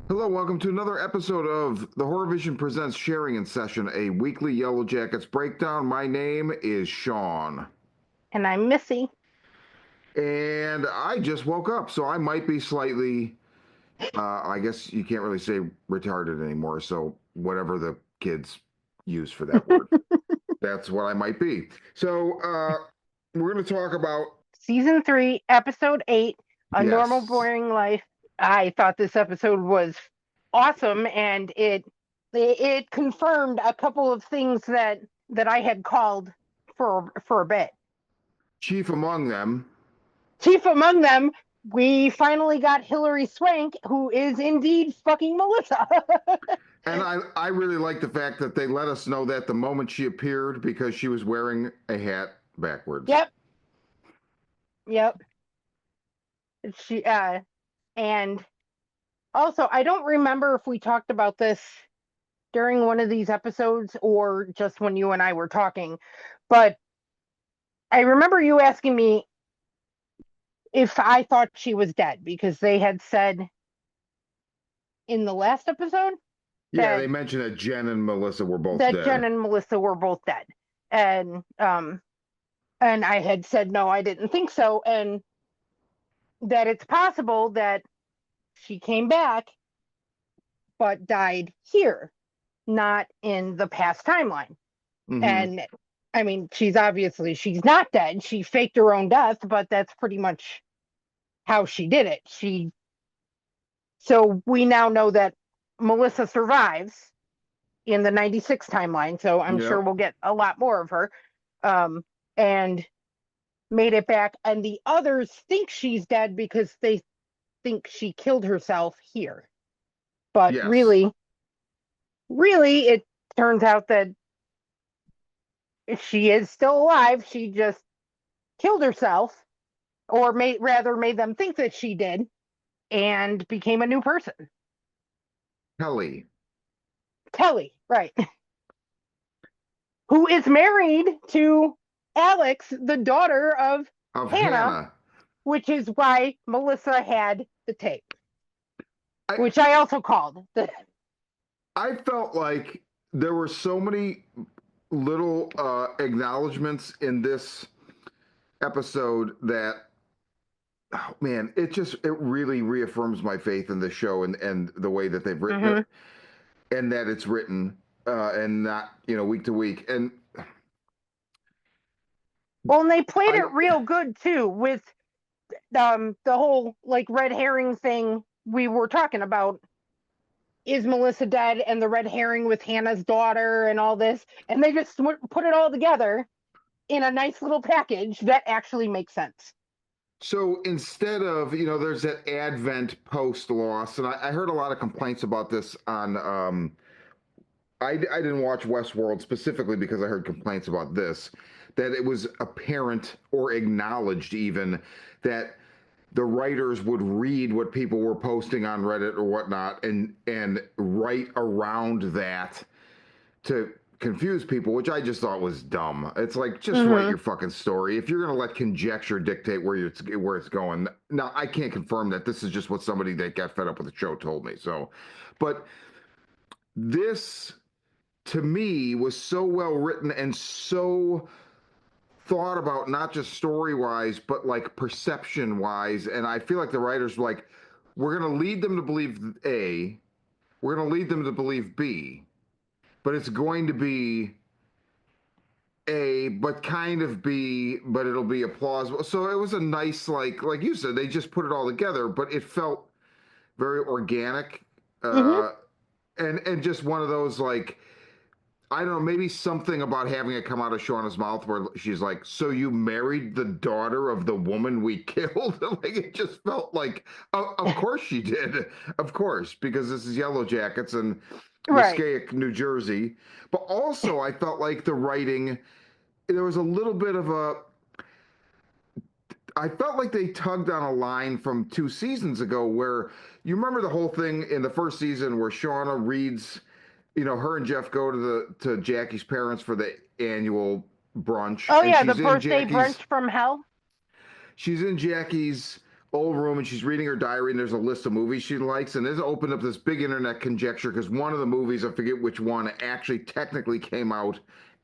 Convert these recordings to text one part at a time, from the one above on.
Hello, welcome to another episode of the Horror Vision Presents Sharing in Session, a weekly Yellow Jackets breakdown. My name is Sean, And I'm Missy. and I just woke up, so I might be slightly, I guess you can't really say retarded anymore, so whatever the kids use for that word, that's what I might be. So, we're going to talk about, Season 3, Episode 8, A Normal yes, Boring Life. I thought this episode was awesome, and it confirmed a couple of things that I had called for a bit. chief among them. Chief among them, we finally got Hilary Swank, who is indeed fucking Melissa. And I really like the fact that they let us know that the moment she appeared because she was wearing a hat backwards. Yep, yep. She and also I don't remember if we talked about this during one of these episodes or just when you and I were talking, but I remember you asking me if I thought she was dead because they had said in the last episode Yeah, that they mentioned that Jen and Melissa were both that Jen dead. and Melissa were both dead. And and I had said no, I didn't think so, and that it's possible that she came back but died here, not in the past timeline. Hmm. And I mean, she's not dead. She faked her own death, but that's pretty much how she did it. So we now know that Melissa survives in the 96 timeline, so I'm sure Yep. we'll get a lot more of her. And made it back, and the others think she's dead because they think she killed herself here. But Yes. really, it turns out that she is still alive. She just killed herself, or made them think that she did, and became a new person. Kelly Kelly, right? Who is married to Alex, the daughter of of Hannah, Hannah. which is why Melissa had the tape, I which I also called. I felt like there were so many little acknowledgments in this episode that, oh man, it really reaffirms my faith in the show and the way that they've written Mm-hmm. it and that it's written and not week to week. And Well, and they played I it real good too with the whole like red herring thing we were talking about. Is Melissa dead? And the red herring with Hannah's daughter and all this, and they just put it all together in a nice little package that actually makes sense. So instead of, there's that Advent post loss, and I heard a lot of complaints about this on. I didn't watch Westworld specifically because I heard complaints about this, that it was apparent or acknowledged even that the writers would read what people were posting on Reddit or whatnot and write around that to confuse people, which I just thought was dumb. It's like just write Mm-hmm. your fucking story. If you're gonna let conjecture dictate where it's going, now I can't confirm that. This is just what somebody that got fed up with the show told me. So, but this to me was so well written and so thought about, not just story wise but like perception wise. And I feel like the writers were like, we're gonna lead them to believe A, we're gonna lead them to believe B, but it's going to be A, but kind of B, but it'll be a plausible. So it was a nice, like you said, they just put it all together, but it felt very organic, Mm-hmm. uh, and just one of those like, I don't know, maybe something about having it come out of Shauna's mouth where she's like, "So you married the daughter of the woman we killed?" Like it just felt like, of course she did, of course, because this is Yellow Jackets and Right. Muscaic, New Jersey. But also, I felt like the writing, there was a little bit of a, I felt like they tugged on a line from 2 seasons ago where you remember the whole thing in the first season where Shauna reads, her and Jeff go to Jackie's parents for the annual brunch, Oh and yeah, the birthday brunch from hell. She's in Jackie's old room and she's reading her diary and there's a list of movies she likes and this opened up this big internet conjecture because one of the movies, I forget which one, actually technically came out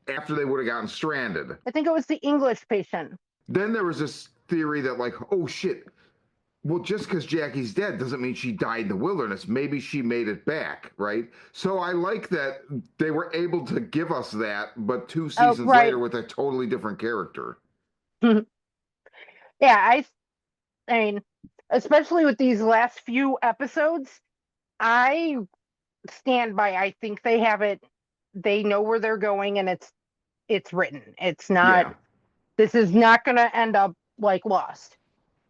after they would have gotten stranded. I think it was The English Patient. Then there was this theory that like, oh shit, well, just because Jackie's dead doesn't mean she died in the wilderness. Maybe she made it back, right? So I like that they were able to give us that, but two Oh, seasons right. later with a totally different character. Yeah, I mean, especially with these last few episodes, I stand by. I think they have it. They know where they're going, and it's written. It's not. Yeah, This is not going to end up like Lost.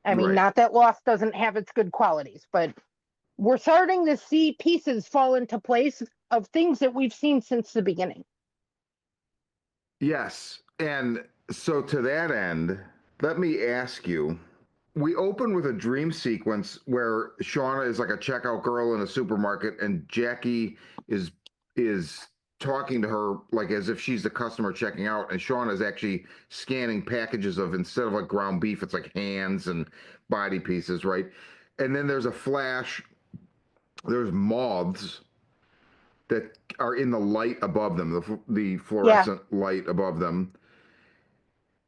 I mean, right. not that Lost doesn't have its good qualities, but we're starting to see pieces fall into place of things that we've seen since the beginning. Yes. And so to that end, let me ask you, we open with a dream sequence where Shauna is like a checkout girl in a supermarket and Jackie is talking to her like as if she's the customer checking out and Shauna is actually scanning packages of instead of like ground beef it's like hands and body pieces, right? And then there's a flash, there's moths that are in the light above them, the Yeah. fluorescent light above them.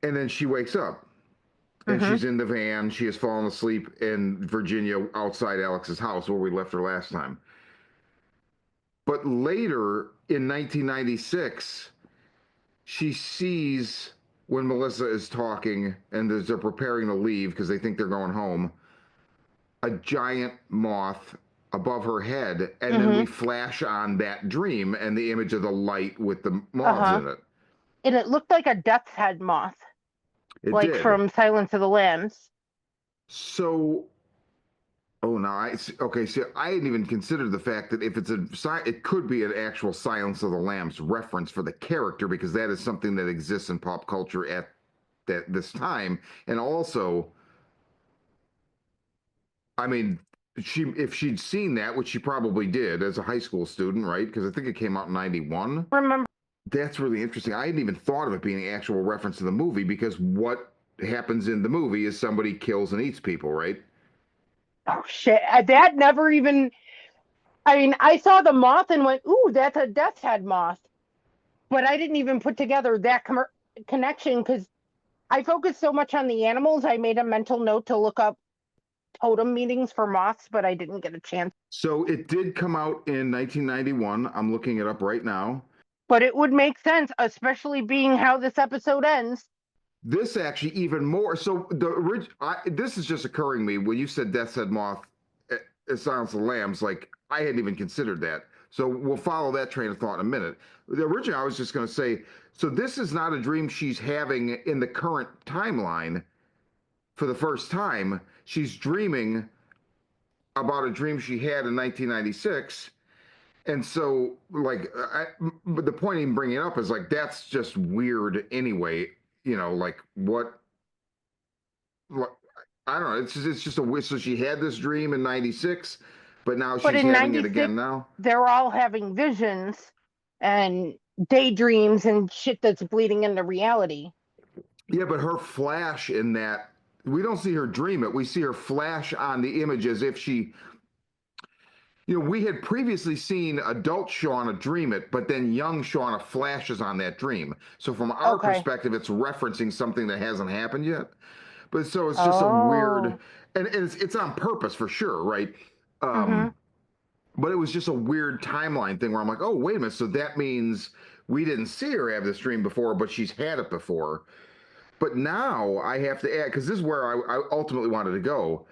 And then she wakes up and Mm-hmm. she's in the van. She has fallen asleep in Virginia outside Alex's house where we left her last time. But later in 1996, she sees when Melissa is talking and they're preparing to leave because they think they're going home, a giant moth above her head. And then we Mm-hmm. flash on that dream and the image of the light with the moths Uh-huh. in it. And it looked like a death's head moth, It like did. from Silence of the Lambs. So oh, no, okay. So I hadn't even considered the fact that if it's it could be an actual Silence of the Lambs reference for the character because that is something that exists in pop culture at this time, and also, I mean, she if she'd seen that, which she probably did as a high school student, right? Because I think it came out in '91. Remember? That's really interesting. I hadn't even thought of it being an actual reference to the movie because what happens in the movie is somebody kills and eats people, right? Oh shit! That never even. I mean, I saw the moth and went, "Ooh, that's a death's head moth," but I didn't even put together that connection because I focused so much on the animals. I made a mental note to look up totem meanings for moths, but I didn't get a chance. So it did come out in 1991. I'm looking it up right now. But it would make sense, especially being how this episode ends. This actually even more. So this is just occurring to me when you said Death's Head Moth, Silence of the Lambs. Like I hadn't even considered that. So we'll follow that train of thought in a minute. Originally, I was just going to say, so this is not a dream she's having in the current timeline for the first time. She's dreaming about a dream she had in 1996. And so, like, but the point in bringing it up is like that's just weird anyway. You know, like what I don't know. It's just a wish. So she had this dream in '96, but now But she's in having it again 96, now. they're all having visions and daydreams and shit that's bleeding into reality. Yeah, but her flash in that we don't see her dream it. We see her flash on the image as if she. We had previously seen adult Shauna dream it, but then young Shauna flashes on that dream. So from our Okay. perspective, it's referencing something that hasn't happened yet. But so it's just a weird, Oh. and it's on purpose for sure, right? Mm-hmm. Um, but it was just a weird timeline thing where I'm like, oh, wait a minute. So that means we didn't see her have this dream before, but she's had it before. But now I have to add, because this is where I ultimately wanted to go.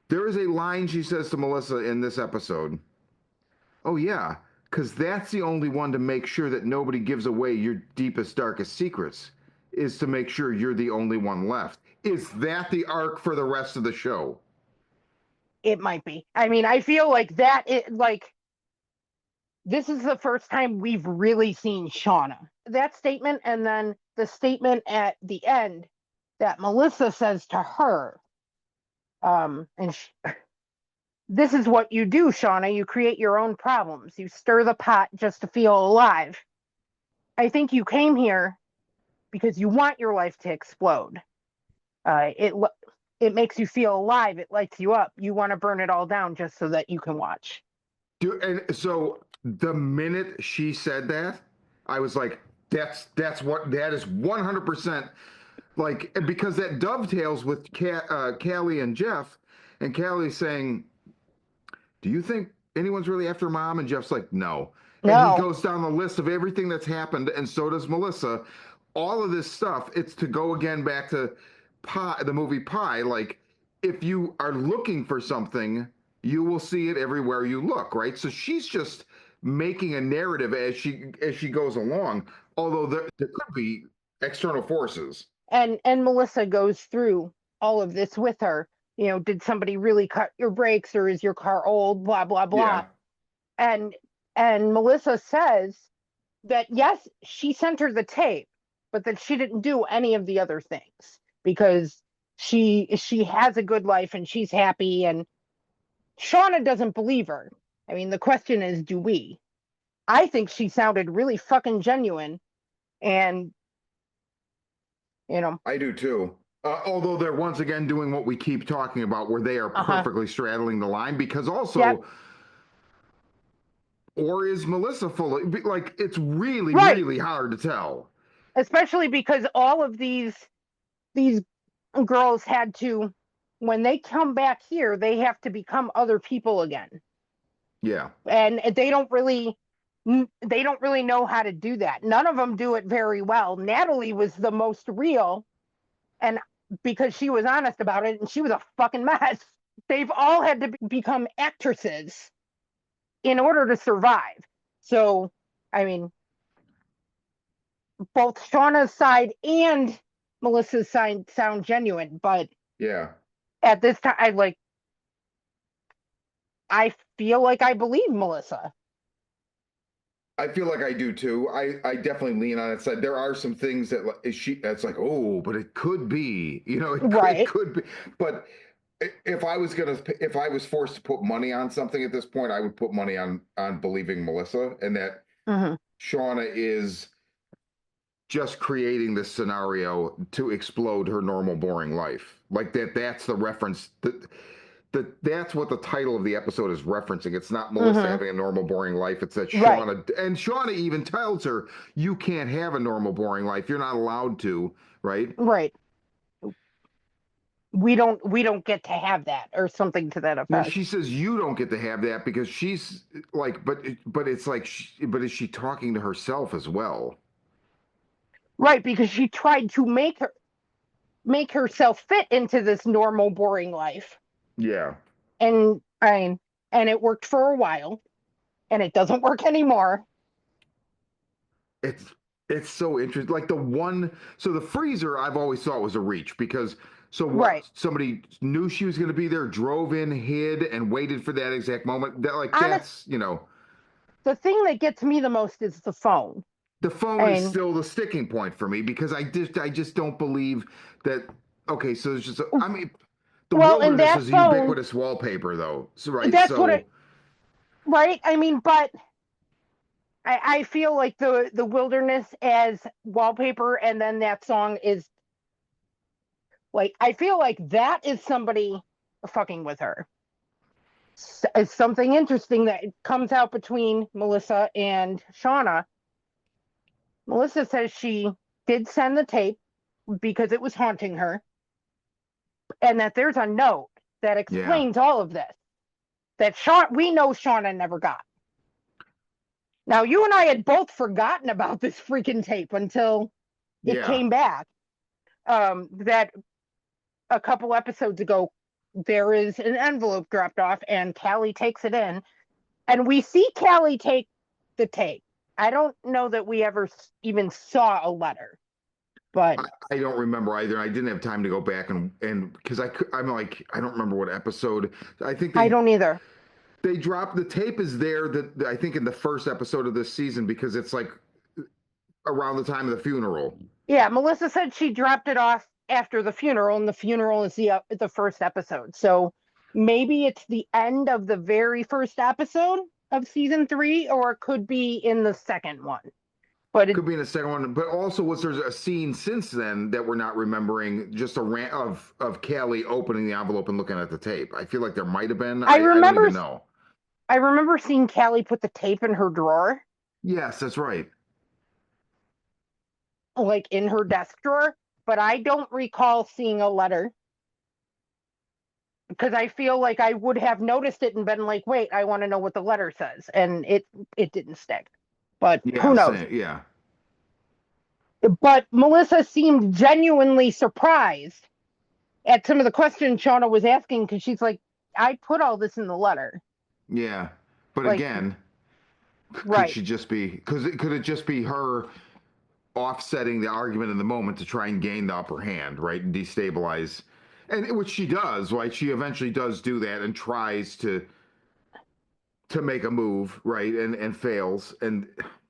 There is a line she says to Melissa in this episode. Oh, yeah, because that's the only one to make sure that nobody gives away your deepest, darkest secrets, is to make sure you're the only one left. Is that the arc for the rest of the show? It might be. I mean, I feel like like this is the first time we've really seen Shauna. That statement, and then the statement at the end that Melissa says to her. And this is what you do, Shauna. You create your own problems. You stir the pot just to feel alive. I think you came here because you want your life to explode. It. it makes you feel alive. It lights you up. You want to burn it all down just so that you can watch. And so the minute she said that, I was like, that's what that is 100% like, because that dovetails with Callie and Jeff, and Callie saying, do you think anyone's really after mom? And Jeff's like, no. And he No. goes down the list of everything that's happened, and so does Melissa. All of this stuff, it's to go again back to Pie, the movie Pie. Like, if you are looking for something, you will see it everywhere you look, right? So she's just making a narrative as she goes along. Although there could be external forces. And Melissa goes through all of this with her. Did somebody really cut your brakes, or is your car old? Blah blah blah. Yeah, And and Melissa says that yes, she sent her the tape, but that she didn't do any of the other things because she has a good life and she's happy. And Shauna doesn't believe her. I mean, the question is, do we? I think she sounded really fucking genuine, and you know, I do too. Although they're once again doing what we keep talking about, where they are uh-huh. perfectly straddling the line, because Yep. also, or is Melissa full of, like, it's really, Right. really hard to tell. Especially because all of these girls had to, when they come back here, they have to become other people again. Yeah. And they don't really know how to do that. None of them do it very well. Natalie was the most real, and because she was honest about it, and she was a fucking mess. They've all had to become actresses in order to survive. So, I mean, both Shauna's side and Melissa's side sound genuine, but Yeah. at this time, I feel like I believe Melissa. I feel like I do too. I definitely lean on its side. There are some things that that's like, oh, but it could be, it Right. could be. But if I was forced to put money on something at this point, I would put money on believing Melissa, and that Mm-hmm. Shauna is just creating this scenario to explode her normal boring life. Like that's the reference that's what the title of the episode is referencing. It's not Melissa Mm-hmm. having a normal boring life. It's that Right. Shauna even tells her, you can't have a normal boring life. You're not allowed to, right? Right. We don't get to have that, or something to that Well, effect. she says you don't get to have that because she's like, but it's like, but is she talking to herself as well? Right, because she tried to make herself fit into this normal boring life. Yeah. And it worked for a while, and it doesn't work anymore. It's it's so interesting. Like so the freezer I've always thought was a reach because so what? Right. Somebody knew she was going to be there, drove in, hid, and waited for that exact moment. That like Honest, that's the thing that gets me the most is the phone. the phone is And still the sticking point for me because I just don't believe that. Okay, so it's just I mean the well, and wilderness that is a phone, ubiquitous wallpaper though, so, right? that's what it, So right? I mean, but I feel like the wilderness as wallpaper, and then that song is like, I feel like that is somebody fucking with her. It's something interesting that comes out between Melissa and Shauna. Melissa says she did send the tape because it was haunting her, and that there's a note that yeah, explains all of this that we know Shauna never got. Now, you and I had both forgotten about this freaking tape until it yeah, came back. That a couple episodes ago, there is an envelope dropped off, and Callie takes it in, and we see Callie take the tape. I don't know that we ever even saw a letter, but I don't remember either. I didn't have time to go back and because I'm like I don't remember what episode. I think I they don't either. they dropped the tape is there that I think in the first episode of this season because it's like around the time of the funeral. Yeah, Melissa said she dropped it off after the funeral, and the funeral is the first episode. So maybe it's the end of the very first episode of season 3, or it could be in the second one. But Could be in the second one, but also was there a scene since then that we're not remembering? Just a rant of Callie opening the envelope and looking at the tape. I feel like there might have been. I I don't remember even know. I remember seeing Callie put the tape in her drawer, Yes, that's right. like in her desk drawer, but I don't recall seeing a letter because I feel like I would have noticed it and been like, "Wait, I want to know what the letter says," and it didn't stick. But who Yeah, knows? same. Yeah, But Melissa seemed genuinely surprised at some of the questions Shauna was asking because she's like, "I put all this in the letter." yeah. But Like, again, could right. she just be? Because could it just be her offsetting the argument in the moment to try and gain the upper hand, right, and destabilize? And which she does, right? She eventually does do that and tries to make a move, right, and fails. And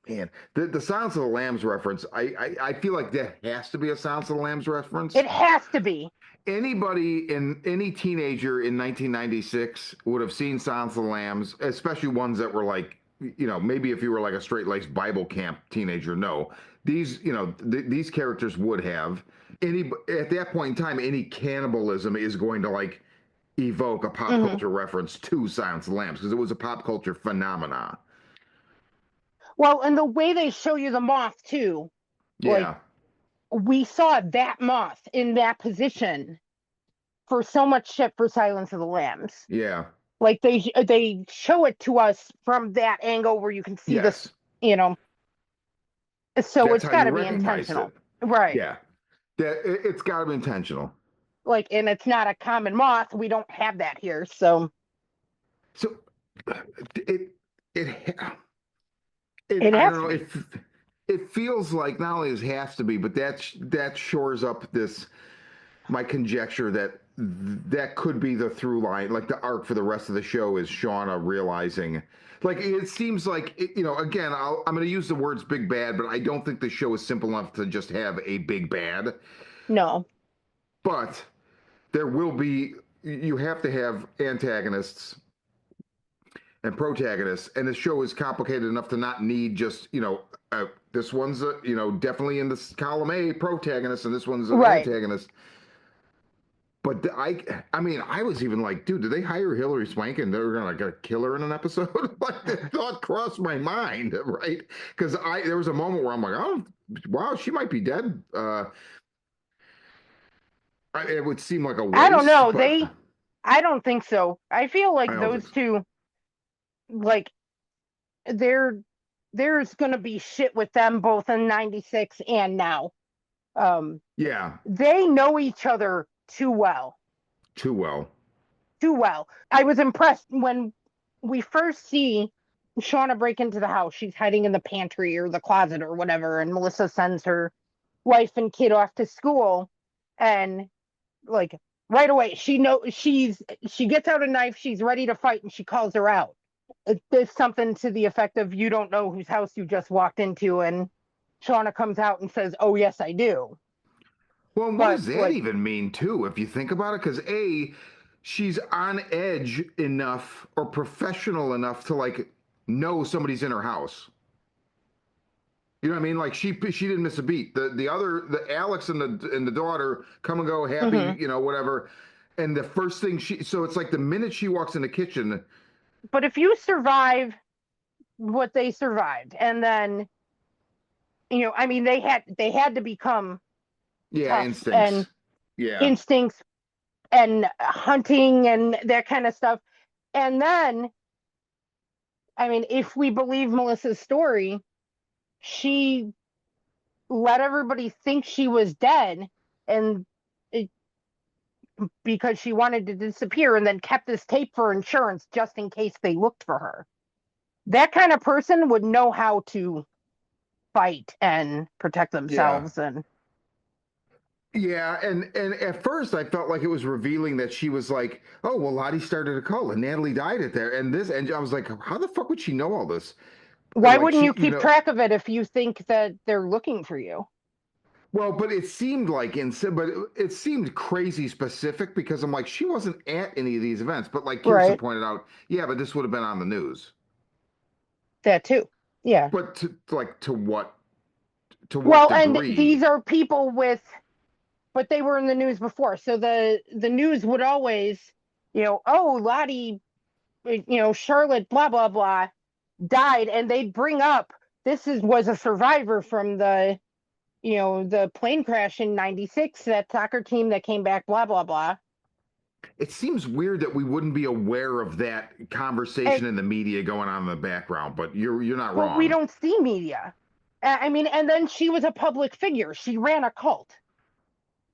man, the Silence of the Lambs reference, I feel like that has to be a Silence of the Lambs reference. It has to be. Anybody in any teenager in 1996 would have seen Silence of the Lambs, especially ones that were like, maybe if you were like a straight laced Bible camp teenager. No, these, these characters would have any at that point in time. Any cannibalism is going to like evoke a pop Hmm. culture reference to Silence of the Lambs because it was a pop culture phenomenon. Well, and the way they show you the moth too, like Yeah, we saw that moth in that position for so much shit for Silence of the Lambs. yeah, Like they show it to us from that angle where you can see this, yes. you know. So That's it's how got you to be recognize it. intentional, right? Yeah, that it's got to be intentional. Like, and it's not a common moth. We don't have that here, so So it it it I has don't to know be. if it feels like not only it has to be, but that shores up this my conjecture that that could be the through line, like the arc for the rest of the show is Shauna realizing. Like it seems like again, I'm going to use the words big bad, but I don't think the show is simple enough to just have a big bad. No, But there will be you have to have antagonists and protagonists, and the show is complicated enough to not need just this one's definitely in this column A protagonist, and this one's an right. antagonist. But I mean, I was even like, dude, did they hire Hillary Swank and they're gonna kill her in an episode? Like that thought crossed my mind, right? Because there was a moment where I'm like, oh, wow, she might be dead. It would seem like a I don't waste, know. but I don't think so. I feel I like don't think those so. two, like, there, there's gonna be shit with them both in '96 and now. Um, Yeah, they know each other too well, too well. too well. I was impressed when we first see Shauna break into the house. She's hiding in the pantry or the closet or whatever, and Melissa sends her wife and kid off to school, and like right away she gets out a knife, she's ready to fight, and she calls her out. There's something to the effect of, "You don't know whose house you just walked into," and Shauna comes out and says, "Oh yes, I do." Well, and what But does that like, even mean, too, if you think about it? Because she's on edge enough or professional enough to like know somebody's in her house. You know what I mean? Like she didn't miss a beat. The Alex and the daughter come and go happy, mhm. whatever. And the first thing so it's like the minute she walks in the kitchen, But if you survive what they survived, and then I mean, they had to become yeah, tough and instincts. Yeah, instincts and hunting and that kind of stuff. And then, I mean, if we believe Melissa's story, she let everybody think she was dead, and it, because she wanted to disappear, and then kept this tape for insurance just in case they looked for her. That kind of person would know how to fight and protect yeah. themselves. And Yeah, and at first I felt like it was revealing that she was like, oh well, Lottie started a cult and Natalie died at there, and I was like, how the fuck would she know all this? why Like wouldn't she, you keep track of it if you think that they're looking for you? well, but it seemed like but it seemed crazy specific because I'm like, she wasn't at any of these events, but like Kirsten Right. pointed out, yeah, but this would have been on the news. That too. Yeah. But to what? To what Well, and these degree? are people with, but they were in the news before. So the news would always, oh, Lottie, Charlotte, blah blah blah, died, and they'd bring up this is was a survivor from the plane crash in '96, that soccer team that came back, blah blah blah. It seems weird that we wouldn't be aware of that And conversation in the media going on in the background, but you're not but we wrong. don't see media. I mean, and then she was a public figure. She ran a cult.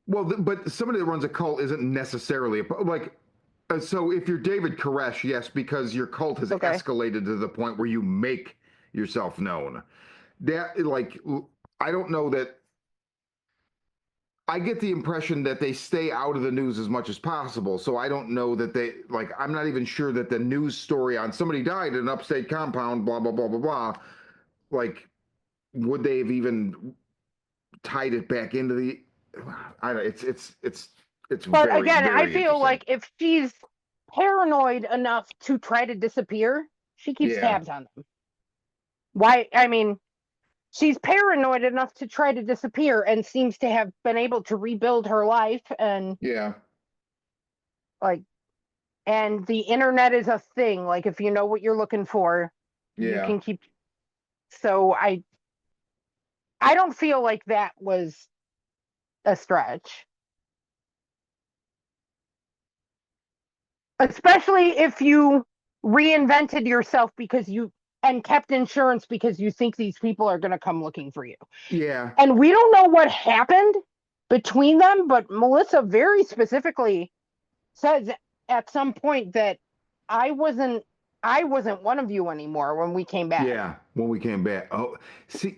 Well, but somebody that runs a cult isn't necessarily like. So if you're David Koresh, yes, because your cult has Okay. escalated to the point where you make yourself known. That like I don't know that I get the impression that they stay out of the news as much as possible. So I don't know that they like I'm not even sure that the news story on somebody died in an upstate compound, blah blah blah blah blah. Like, would they have even tied it back into the I don't it's But very, again, I very feel interesting. like if she's paranoid enough to try to disappear, she keeps Yeah, tabs on them. Why? I mean, she's paranoid enough to try to disappear and seems to have been able to rebuild her life, and yeah, like, and the internet is a thing. Like, if you know what you're looking for, you yeah. can keep. So I don't feel like that was a stretch, especially if you reinvented yourself because you and kept insurance because you think these people are going to come looking for you. Yeah, And we don't know what happened between them, but Melissa very specifically says at some point that I wasn't I wasn't one of you anymore when we came back. yeah. When we came back, oh, see,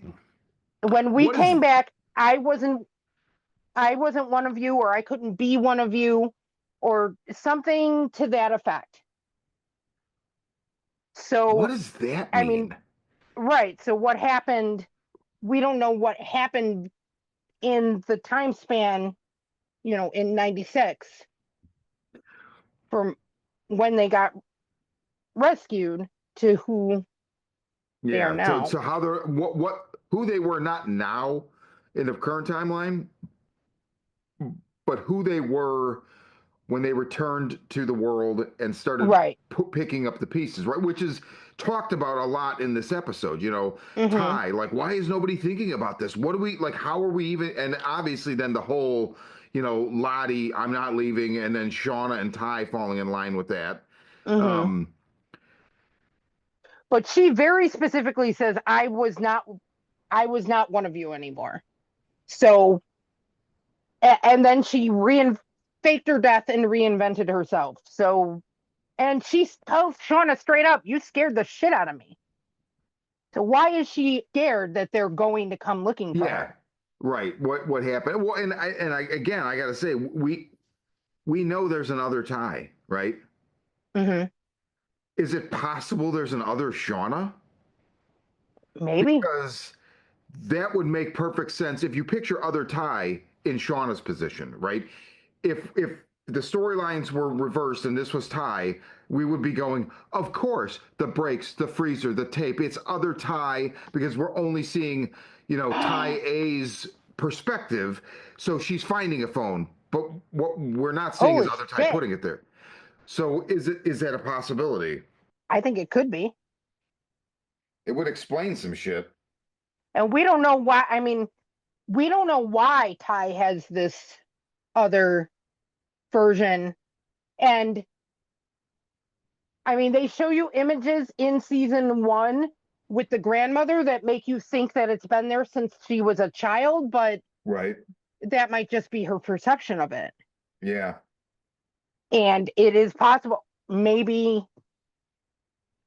When we what is came back, I wasn't one of you, or I couldn't be one of you, or something to that effect. what So, does that I mean, mean? right. So what happened? We don't know what happened in the time span, in '96 from when they got rescued to who they are Yeah. So now. so how they're what who they were not now in the current timeline, but who they were when they returned to the world and started Right. picking up the pieces, right? Which is talked about a lot in this episode. Mm-hmm. Ty, like, why is nobody thinking about this? What do we like? How are we even? And obviously, then the whole, Lottie, I'm not leaving, and then Shauna and Ty falling in line with that. Mm-hmm. Um, But she very specifically says, I was not one of you anymore. So, and then she faked her death and reinvented herself. So, and she tells Shauna straight up, you scared the shit out of me. So why is she scared that they're going to come looking for yeah, her? right. What happened? Well, and I again, I got to say, we know there's another Ty, right? Mm-hmm. Is it possible there's an other Shauna? Maybe. Because that would make perfect sense if you picture other Ty in Shauna's position, right? If the storylines were reversed and this was Ty, we would be going, of course, the brakes, the freezer, the tape, it's other Ty because we're only seeing, Ty A's perspective. So she's finding a phone, but what we're not seeing is Holy other Ty shit. putting it there. So is that a possibility? I think it could be. It would explain some shit. And we don't know why. I mean, we don't know why Ty has this other version. And I mean, they show you images in season one with the grandmother that make you think that it's been there since she was a child, but Right. that might just be her perception of it. Yeah. And it is possible, maybe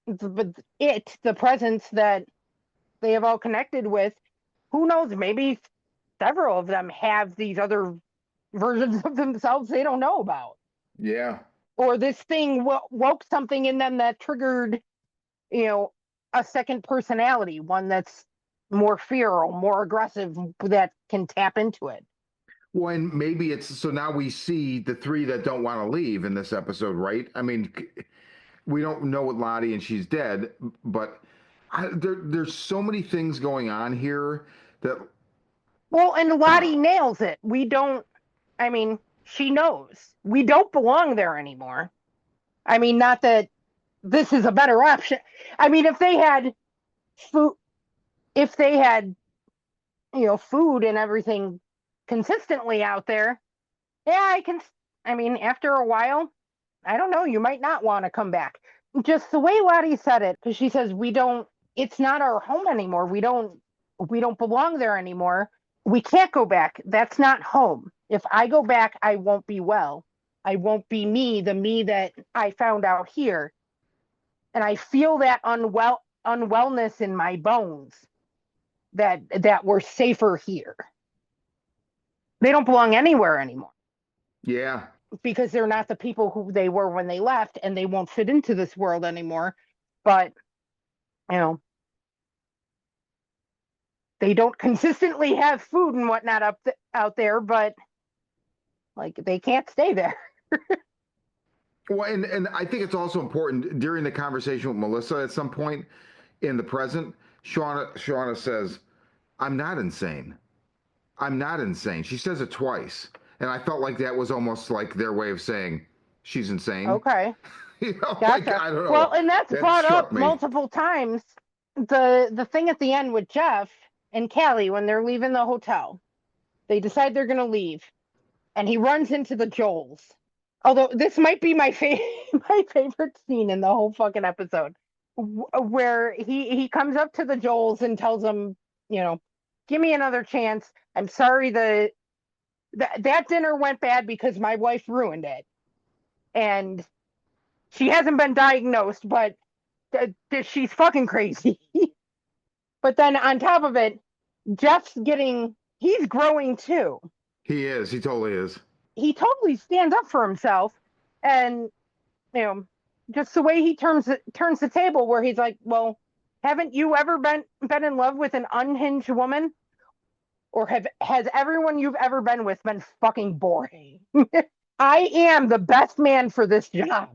the presence that they have all connected with, who knows, maybe several of them have these other versions of themselves they don't know about. Yeah. Or this thing woke something in them that triggered, you know, a second personality, one that's more feral, more aggressive, that can tap into it. Well, and maybe it's so now we see the three that don't want to leave in this episode, right? I mean, we don't know what Lottie and she's dead, but there's so many things going on here that Well, and Lottie nails it. We don't, I mean, she knows we don't belong there anymore. I mean, not that this is a better option. I mean, if they had food, if they had, food and everything consistently out there, yeah, I mean, after a while, I don't know, you might not want to come back. Just the way Lottie said it, because she says, it's not our home anymore. We don't belong there anymore. We can't go back. That's not home. If I go back, I won't be well. I won't be me, the me that I found out here. And I feel that unwellness in my bones that we're safer here. They don't belong anywhere anymore Yeah. because they're not the people who they were when they left, and they won't fit into this world anymore. But, you know, they don't consistently have food and whatnot out there, but like they can't stay there. Well, and I think it's also important during the conversation with Melissa at some point in the present, Shauna says, I'm not insane. I'm not insane. She says it twice. And I felt like that was almost like their way of saying she's insane. Okay, Like, gotcha. I don't Well, know. and that's That brought up struck me. multiple times. The thing at the end with Jeff and Callie when they're leaving the hotel, they decide they're going to leave, and he runs into the Joels. Although this might be my my favorite scene in the whole fucking episode, where he comes up to the Joels and tells them, you know, give me another chance. I'm sorry that dinner went bad because my wife ruined it, and she hasn't been diagnosed, but she's fucking crazy. But then on top of it, he's growing too. He is. He totally is. He totally stands up for himself, and you know, just the way he turns the table, where he's like, "Well, haven't you ever been in love with an unhinged woman, or has everyone you've ever been with been fucking boring? I am the best man for this job.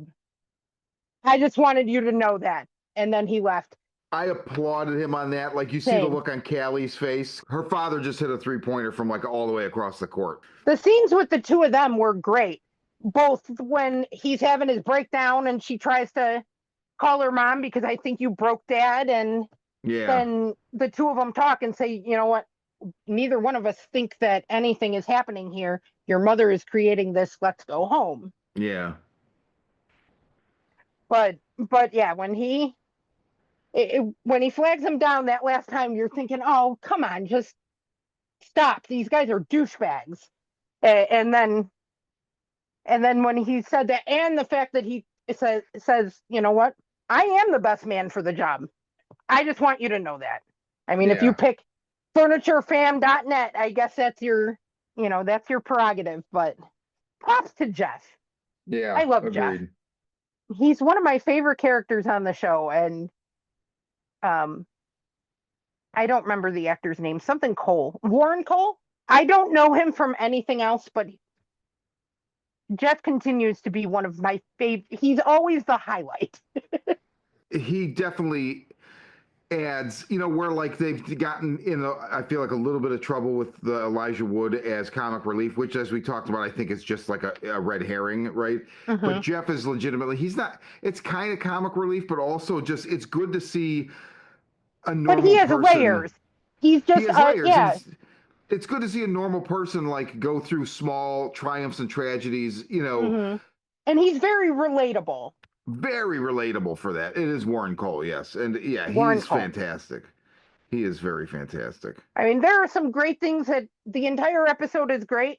I just wanted you to know that." And then he left. I applauded him on that. Like, you see the Same. look on Callie's face. Her father just hit a 3-pointer from like all the way across the court. The scenes with the two of them were great. Both when he's having his breakdown and she tries to call her mom because I think you broke dad, and Yeah. then the two of them talk and say, you know what, neither one of us think that anything is happening here. Your mother is creating this. Let's go home. Yeah. But yeah, when he flags him down that last time, you're thinking, oh, come on, just stop. These guys are douchebags. And then when he said that, and the fact that he says, you know what, I am the best man for the job. I just want you to know that. I mean, if you Yeah. pick FurnitureFam.net, I guess that's your prerogative. But props to Jeff. Yeah. I love Jeff. Agreed. He's one of my favorite characters on the show, and um, I don't remember the actor's name. Something Cole, Warren Cole. I don't know him from anything else, but Jeff continues to be one of my favorite. He's always the highlight. He definitely adds, where like they've gotten I feel like a little bit of trouble with the Elijah Wood as comic relief, which, as we talked about, I think is just like a red herring, right? But Mm-hmm. Jeff is legitimately, he's not, it's kind of comic relief, but also just, it's good to see a But he normal has person. layers. He's He just, has layers. yeah. It's good to see a normal person like go through small triumphs and tragedies, Mm-hmm. And he's very relatable. very relatable for that. It is Warren Cole, yes. And yeah, Warren he's Cole. fantastic. He is very fantastic. I mean, there are some great things that the entire episode is great,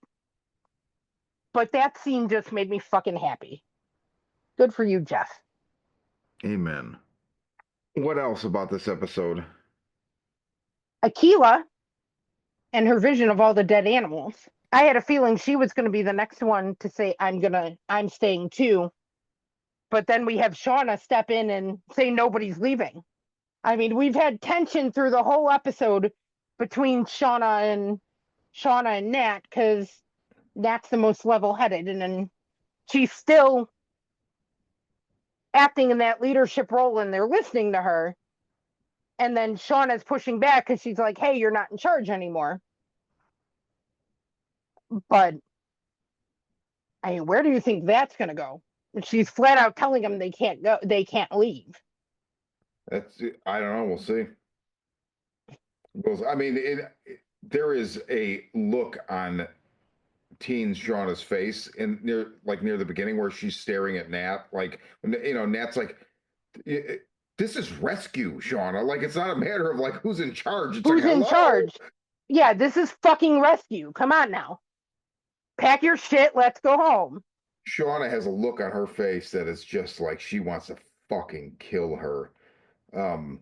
but that scene just made me fucking happy. Good for you, Jeff. Amen. What else about this episode? Aquila and her vision of all the dead animals. I had a feeling she was going to be the next one to say, I'm staying too. But then we have Shauna step in and say nobody's leaving. I mean, we've had tension through the whole episode between Shauna and Nat, because Nat's the most level-headed, and then she's still acting in that leadership role, and they're listening to her. And then Shauna's pushing back because she's like, "Hey, you're not in charge anymore." But I mean, where do you think that's going to go? She's flat out telling them they can't go, they can't leave. That's I don't know. We'll see. Well, I mean, there is a look on teen Shauna's face in near the beginning where she's staring at Nat, like Nat's like, this is rescue, Shauna. Like it's not a matter of like who's in charge. It's like Who's in hello. charge? Yeah, this is fucking rescue. Come on now. Pack your shit. Let's go home. Shauna has a look on her face that is just like she wants to fucking kill her. Um,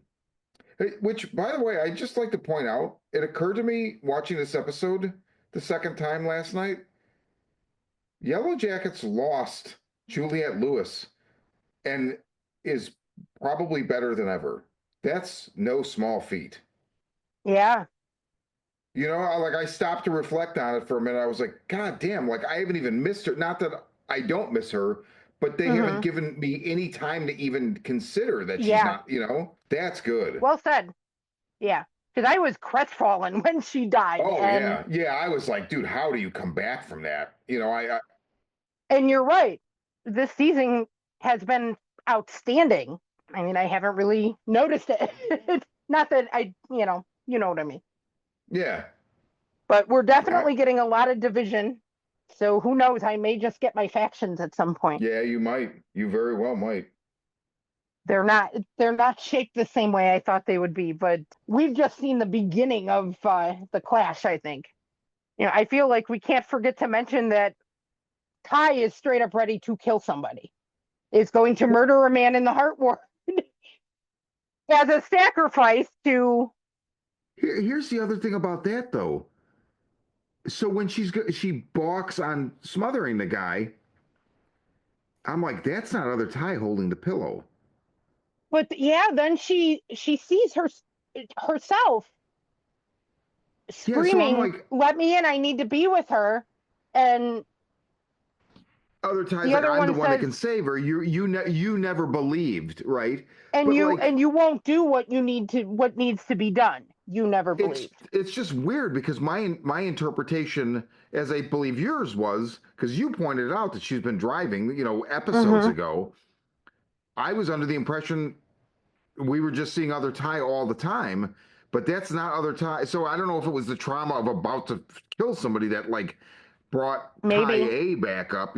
which, by the way, I just like to point out, it occurred to me watching this episode the second time last night. Yellowjackets lost Juliette Lewis and is probably better than ever. That's no small feat. Yeah. Like I stopped to reflect on it for a minute. I was like, God damn, like I haven't even missed her. Not that I don't miss her, but they haven't Mm-hmm. given me any time to even consider that she's Yeah. not, that's good. Well said. Yeah. Because I was crestfallen when she died. Oh yeah. Yeah. I was like, dude, how do you come back from that? And you're right. This season has been outstanding. I mean, I haven't really noticed it. Not that you know what I mean. Yeah. But we're I, definitely getting a lot of division. So who knows? I may just get my factions at some point. yeah, you might. You very well might. They're not shaped the same way I thought they would be, but we've just seen the beginning of the clash, I think. I feel like we can't forget to mention that Ty is straight up ready to kill somebody. Is going to murder a man in the heart war as a sacrifice to. Here's the other thing about that though. So when she balks on smothering the guy, I'm like, that's not other Ty holding the pillow. But yeah, then she sees herself Yeah, so I'm screaming, like, "Let me in! I need to be with her." And other Ty's the like, other I'm the one one that says, can save her. You never believed, right? "And But you like, and you won't do what needs to be done. You never it's believed." it's just weird because my interpretation, as I believe yours was, because you pointed out that she's been driving, episodes Mm-hmm. ago. I was under the impression we were just seeing other Ty all the time, but that's not other Ty. So I don't know if it was the trauma of about to kill somebody that like brought Ty Maybe. A back up,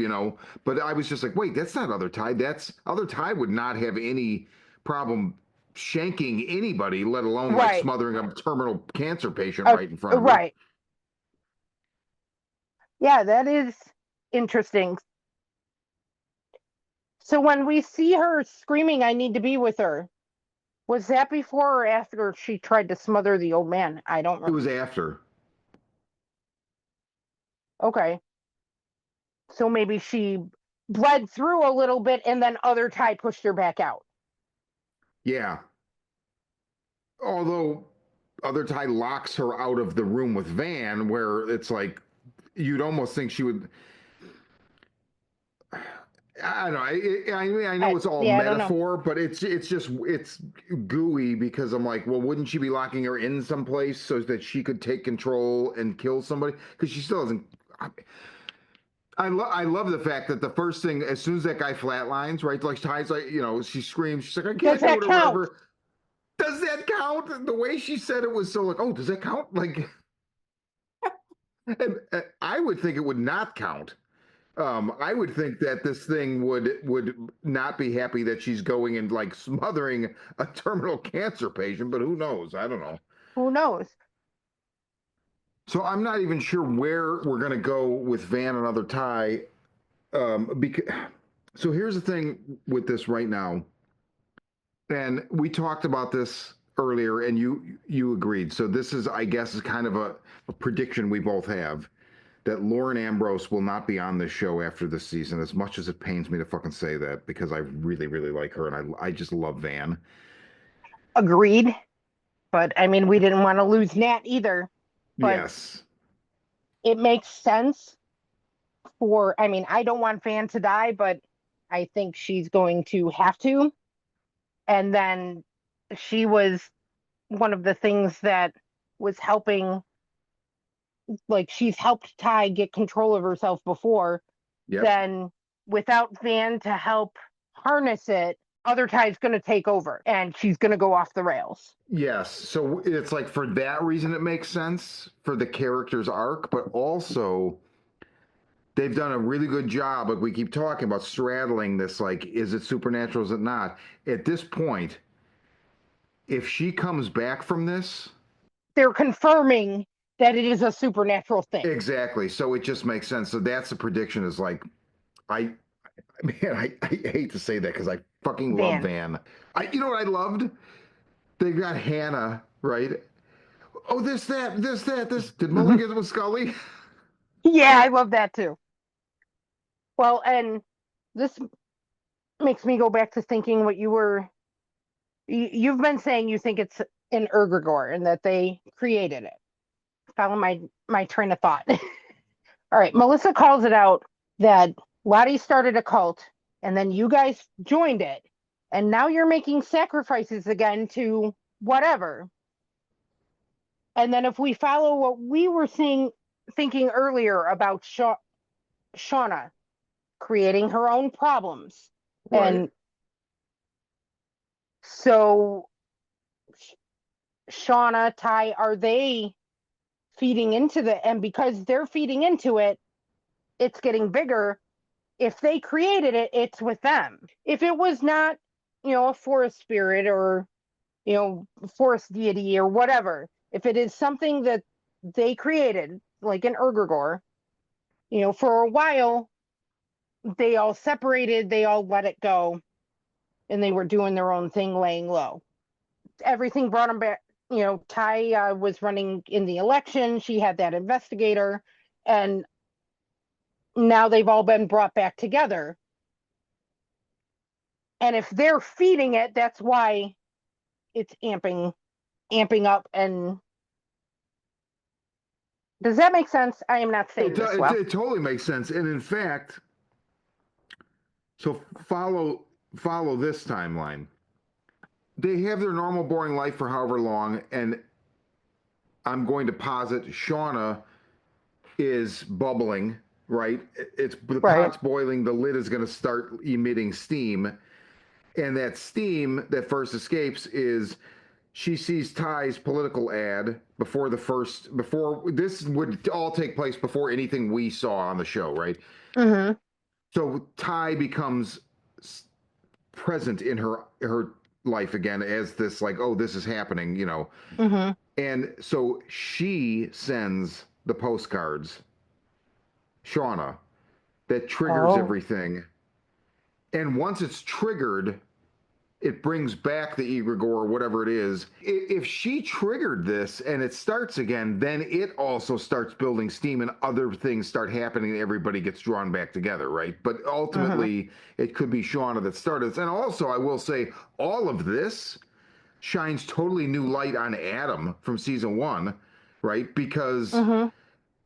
But I was just like, wait, that's not other Ty. That's other Ty would not have any problem shanking anybody, let alone like Right. smothering a terminal cancer patient right in front of her. Right. Yeah, that is interesting. So when we see her screaming, "I need to be with her," was that before or after she tried to smother the old man? I don't It remember. was after. Okay. So maybe she bled through a little bit and then other Ty pushed her back out. Yeah. Although other Ty locks her out of the room with Van, where it's like you'd almost think she would. I don't know. I know it's all Yeah, I don't know. metaphor, but it's gooey because I'm like, well, wouldn't she be locking her in someplace so that she could take control and kill somebody? Because she still doesn't. I love the fact that the first thing, as soon as that guy flatlines, right, like Ty's like, she screams, she's like, I Does can't do that it or count? whatever. Does that count? The way she said it was so like, oh, does that count? Like, and I would think it would not count. I would think that this thing would not be happy that she's going and like smothering a terminal cancer patient, but who knows? I don't know. Who knows? So I'm not even sure where we're gonna go with Van and other Ty. Because so here's the thing with this right now, and we talked about this earlier, and you agreed. So this is, I guess, is kind of a prediction we both have that Lauren Ambrose will not be on this show after this season, as much as it pains me to fucking say that because I really, really like her and I just love Van. Agreed. But I mean, we didn't want to lose Nat either. But Yes. it makes sense I mean, I don't want Fan to die, but I think she's going to have to. And then she was one of the things that was helping like she's helped Ty get control of herself before, Yep. then without Van to help harness it, other Ty's going to take over and she's going to go off the rails. Yes. So it's like for that reason it makes sense for the character's arc, but also they've done a really good job, like we keep talking about straddling this, like, is it supernatural, is it not? At this point, if she comes back from this, They're confirming that it is a supernatural thing. exactly. So it just makes sense. So that's the prediction is like, I, man, I hate to say that because I fucking love Van. Van. You know what I loved? They got Hannah, right? Oh, this. Did Mulder get with Scully? Yeah, I love that too. Well, and this makes me go back to thinking what you've been saying you think it's an egregore and that they created it. Follow my train of thought. All right, Melissa calls it out that Lottie started a cult and then you guys joined it. And now you're making sacrifices again to whatever. And then if we follow what we were thinking earlier about Shauna creating her own problems. Right. And so Shauna, Ty, are they feeding into and because they're feeding into it, it's getting bigger. If they created it, it's with them. If it was not, a forest spirit or, forest deity or whatever, if it is something that they created, like an egregore, for a while, they all separated, they all let it go, and they were doing their own thing, laying low. Everything brought them back. Ty was running in the election. She had that investigator, and now they've all been brought back together. And if they're feeding it, that's why it's amping up. And does that make sense? I am not saying this well. It totally makes sense. And in fact, so follow this timeline. They have their normal boring life for however long, and I'm going to posit Shauna is bubbling, right? It's the Right. pot's boiling, the lid is going to start emitting steam, and that steam that first escapes is she sees Ty's political ad before this would all take place before anything we saw on the show, right? Mm-hmm. So Ty becomes present in her life again as this, like, oh, this is happening, Mm-hmm. and so she sends the postcards, Shauna, that triggers Oh. everything. And once it's triggered, it brings back the egregore or whatever it is. If she triggered this and it starts again, then it also starts building steam and other things start happening and everybody gets drawn back together, right? But Mm-hmm. ultimately, it could be Shauna that started this. And also, I will say, all of this shines totally new light on Adam from season one, right? Because Mm-hmm.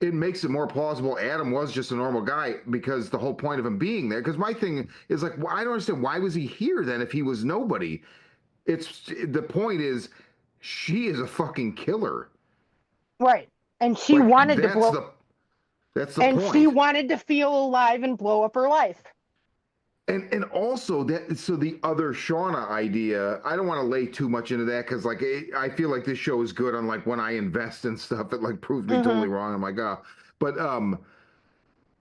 it makes it more plausible Adam was just a normal guy because the whole point of him being there. Because my thing is like, well, I don't understand why was he here then if he was nobody. It's the point is she is a fucking killer. Right. And she Like wanted to blow that's the and she point. wanted to feel alive and blow up her life. And also that so the other Shauna idea, I don't want to lay too much into that because like I feel like this show is good on like when I invest in stuff, it like proves me Mm-hmm. totally wrong. I'm like, oh, but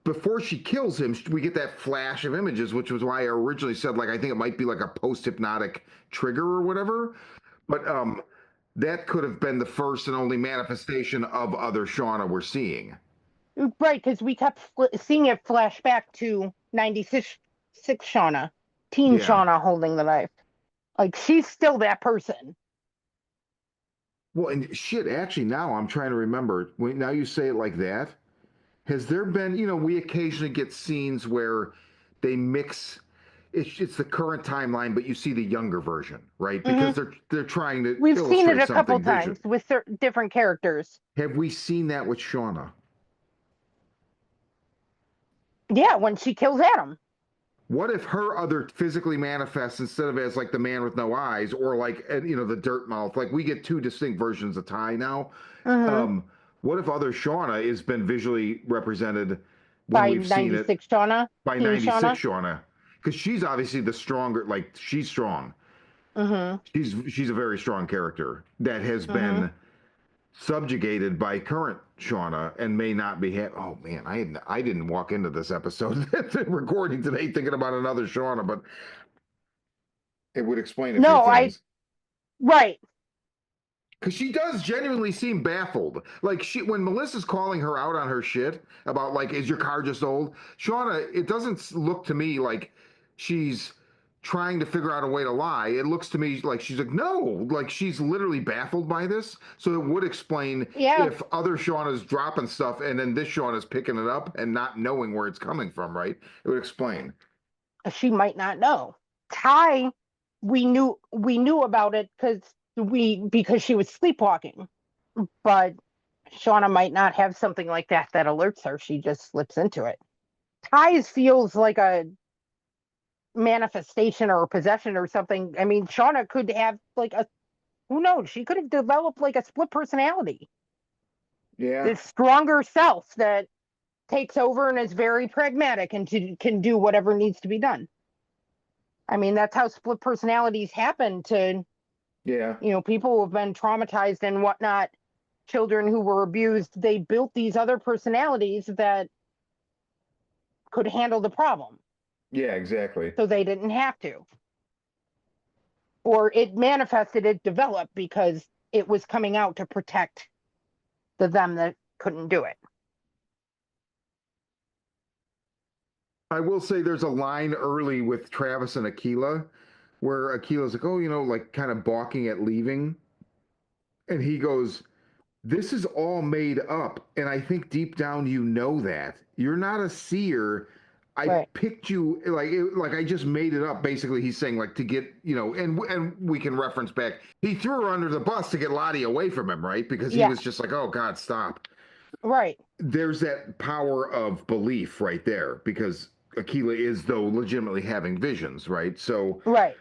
before she kills him, we get that flash of images, which was why I originally said like I think it might be like a post hypnotic trigger or whatever. But that could have been the first and only manifestation of other Shauna we're seeing. Right, because we kept seeing it flash back to 96 Shauna, teen Yeah. Shauna holding the knife. Like she's still that person. Well, and shit, actually, now I'm trying to remember. Now you say it like that. Has there been, we occasionally get scenes where they mix. It's the current timeline, but you see the younger version, right? Hmm. Because they're trying to We've seen it illustrate a couple something visual. times with different characters. Have we seen that with Shauna? Yeah, when she kills Adam. What if her other physically manifests instead of as like the man with no eyes or like the dirt mouth? Like we get two distinct versions of Ty now. Hmm. Um, what if other Shauna has been visually represented when By we've seen it 96 Shauna, by Teen 96 Shauna. Shauna? Because she's obviously the stronger, like she's strong. Mm-hmm. She's a very strong character that has Mm-hmm. been subjugated by current Shauna and may not be. Oh man, I didn't walk into this episode recording today thinking about another Shauna, but it would explain a few No, things. right. Because she does genuinely seem baffled. Like when Melissa's calling her out on her shit about like, is your car just old? Shauna, it doesn't look to me like she's trying to figure out a way to lie. It looks to me like she's like, no, like she's literally baffled by this. So it would explain Yeah, if other Shauna's dropping stuff and then this Shauna's picking it up and not knowing where it's coming from, right? It would explain. she might not know. Ty, we knew about it because she was sleepwalking, but Shauna might not have something like that alerts her. She just slips into it. Ty's feels like a manifestation or a possession or something. I mean, Shauna could have like a who knows? She could have developed like a split personality, Yeah. this stronger self that takes over and is very pragmatic and can do whatever needs to be done. I mean, that's how split personalities happen to, Yeah. people who have been traumatized and whatnot, children who were abused. They built these other personalities that could handle the problem. Yeah, exactly. So they didn't have to. Or it developed because it was coming out to protect the them that couldn't do it. I will say there's a line early with Travis and Aquila where Aquila's like, oh, like kind of balking at leaving. And he goes, this is all made up. And I think deep down you know that. You're not a seer. I Right. picked you like I just made it up. Basically, he's saying like to get and we can reference back. He threw her under the bus to get Lottie away from him, right? Because he Yeah. was just like, oh God, stop. Right. There's that power of belief right there because Aquila is though legitimately having visions, right? So Right.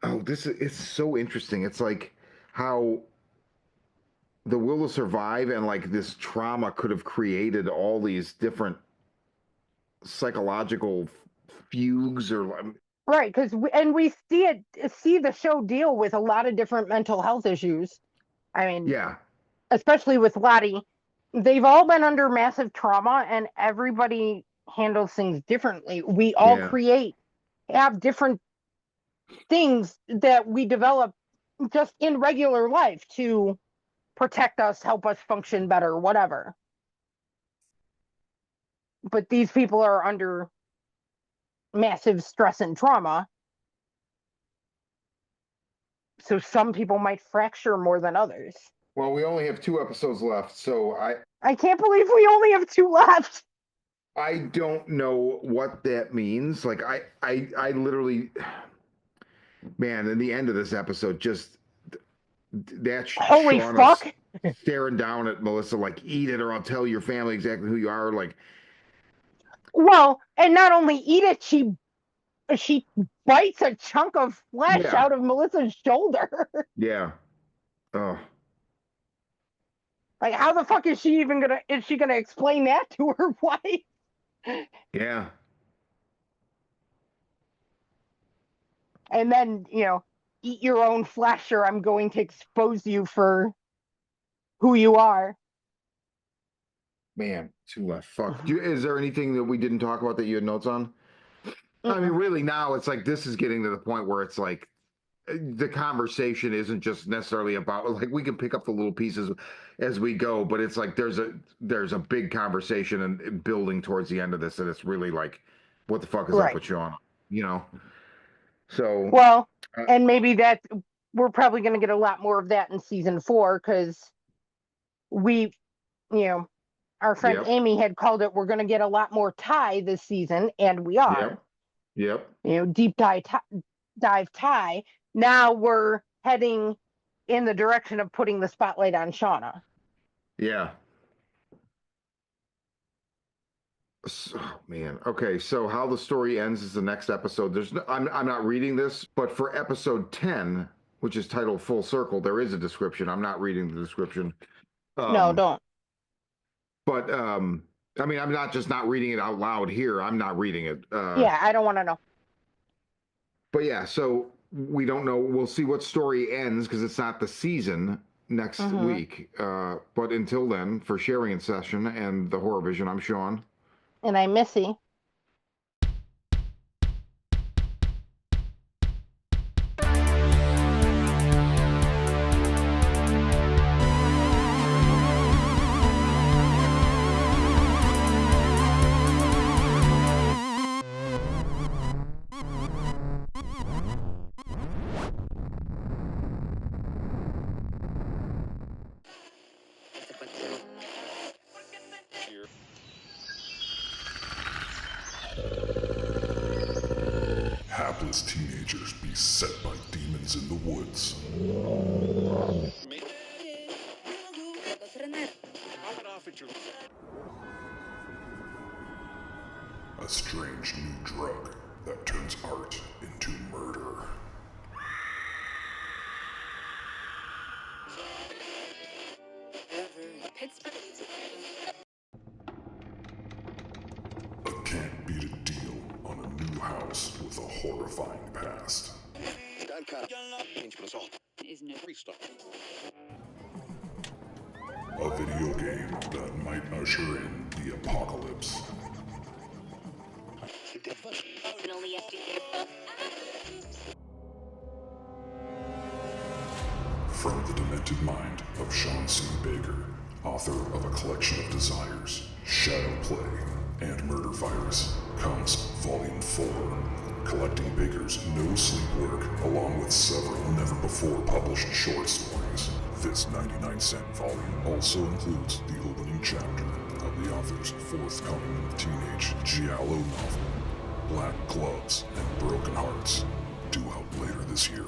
oh, this is it's so interesting. It's like how the will to survive and like this trauma could have created all these different psychological fugues or Right. Because we see the show deal with a lot of different mental health issues. I mean, yeah, especially with Lottie, they've all been under massive trauma, and everybody handles things differently. We all yeah, have different things that we develop just in regular life to protect us, help us function better, whatever. But these people are under massive stress and trauma. So some people might fracture more than others. well, we only have 2 episodes left, so I can't believe we only have two left. I don't know what that means. Like I literally, man, in the end of this episode, just that Holy Shauna fuck. staring down at Melissa like, eat it or I'll tell your family exactly who you are. Like, Well, and not only eat it, she bites a chunk of flesh yeah, out of Melissa's shoulder. yeah, oh, Like, how the fuck is she gonna explain that to her wife? yeah, And then, eat your own flesh or I'm going to expose you for who you are. man, 2 left. Fuck. Is there anything that we didn't talk about that you had notes on? I mean, Mm-mm. really, now it's like this is getting to the point where it's like the conversation isn't just necessarily about like we can pick up the little pieces as we go, but it's like there's a big conversation and building towards the end of this, and it's really like, what the fuck is up Right. with Sean? You know? So, Well, uh, and maybe that we're probably going to get a lot more of that in season 4 because we, you know, our friend yep, Amy had called it. We're going to get a lot more Ty this season, and we are. yep, yep, Deep dive Ty. Now we're heading in the direction of putting the spotlight on Shauna. yeah. So, oh, man. Okay, so how the story ends is the next episode. I'm not reading this, but for episode 10, which is titled Full Circle, there is a description. I'm not reading the description. No, Um, don't. But I mean, I'm not just not reading it out loud here. I'm not reading it. Yeah, I don't want to know. But yeah, so we don't know. We'll see what story ends because it's not the season next week. But until then, for Sharing in Session and the Horror Vision, I'm Sean. And I'm Missy. Hapless teenagers beset by demons in the woods. A strange new drug that turns art into murder. A can't beat a deal on a new house with a horrifying past. A video game that might usher in the apocalypse. From the demented mind of Sean C. Baker, author of a collection of desires, Shadow Play, and Murder Virus, comes Volume 4, collecting Baker's no sleep work along with several never-before-published short stories. This 99-cent volume also includes the opening chapter of the author's forthcoming teenage giallo novel, Black Gloves and Broken Hearts, due out later this year.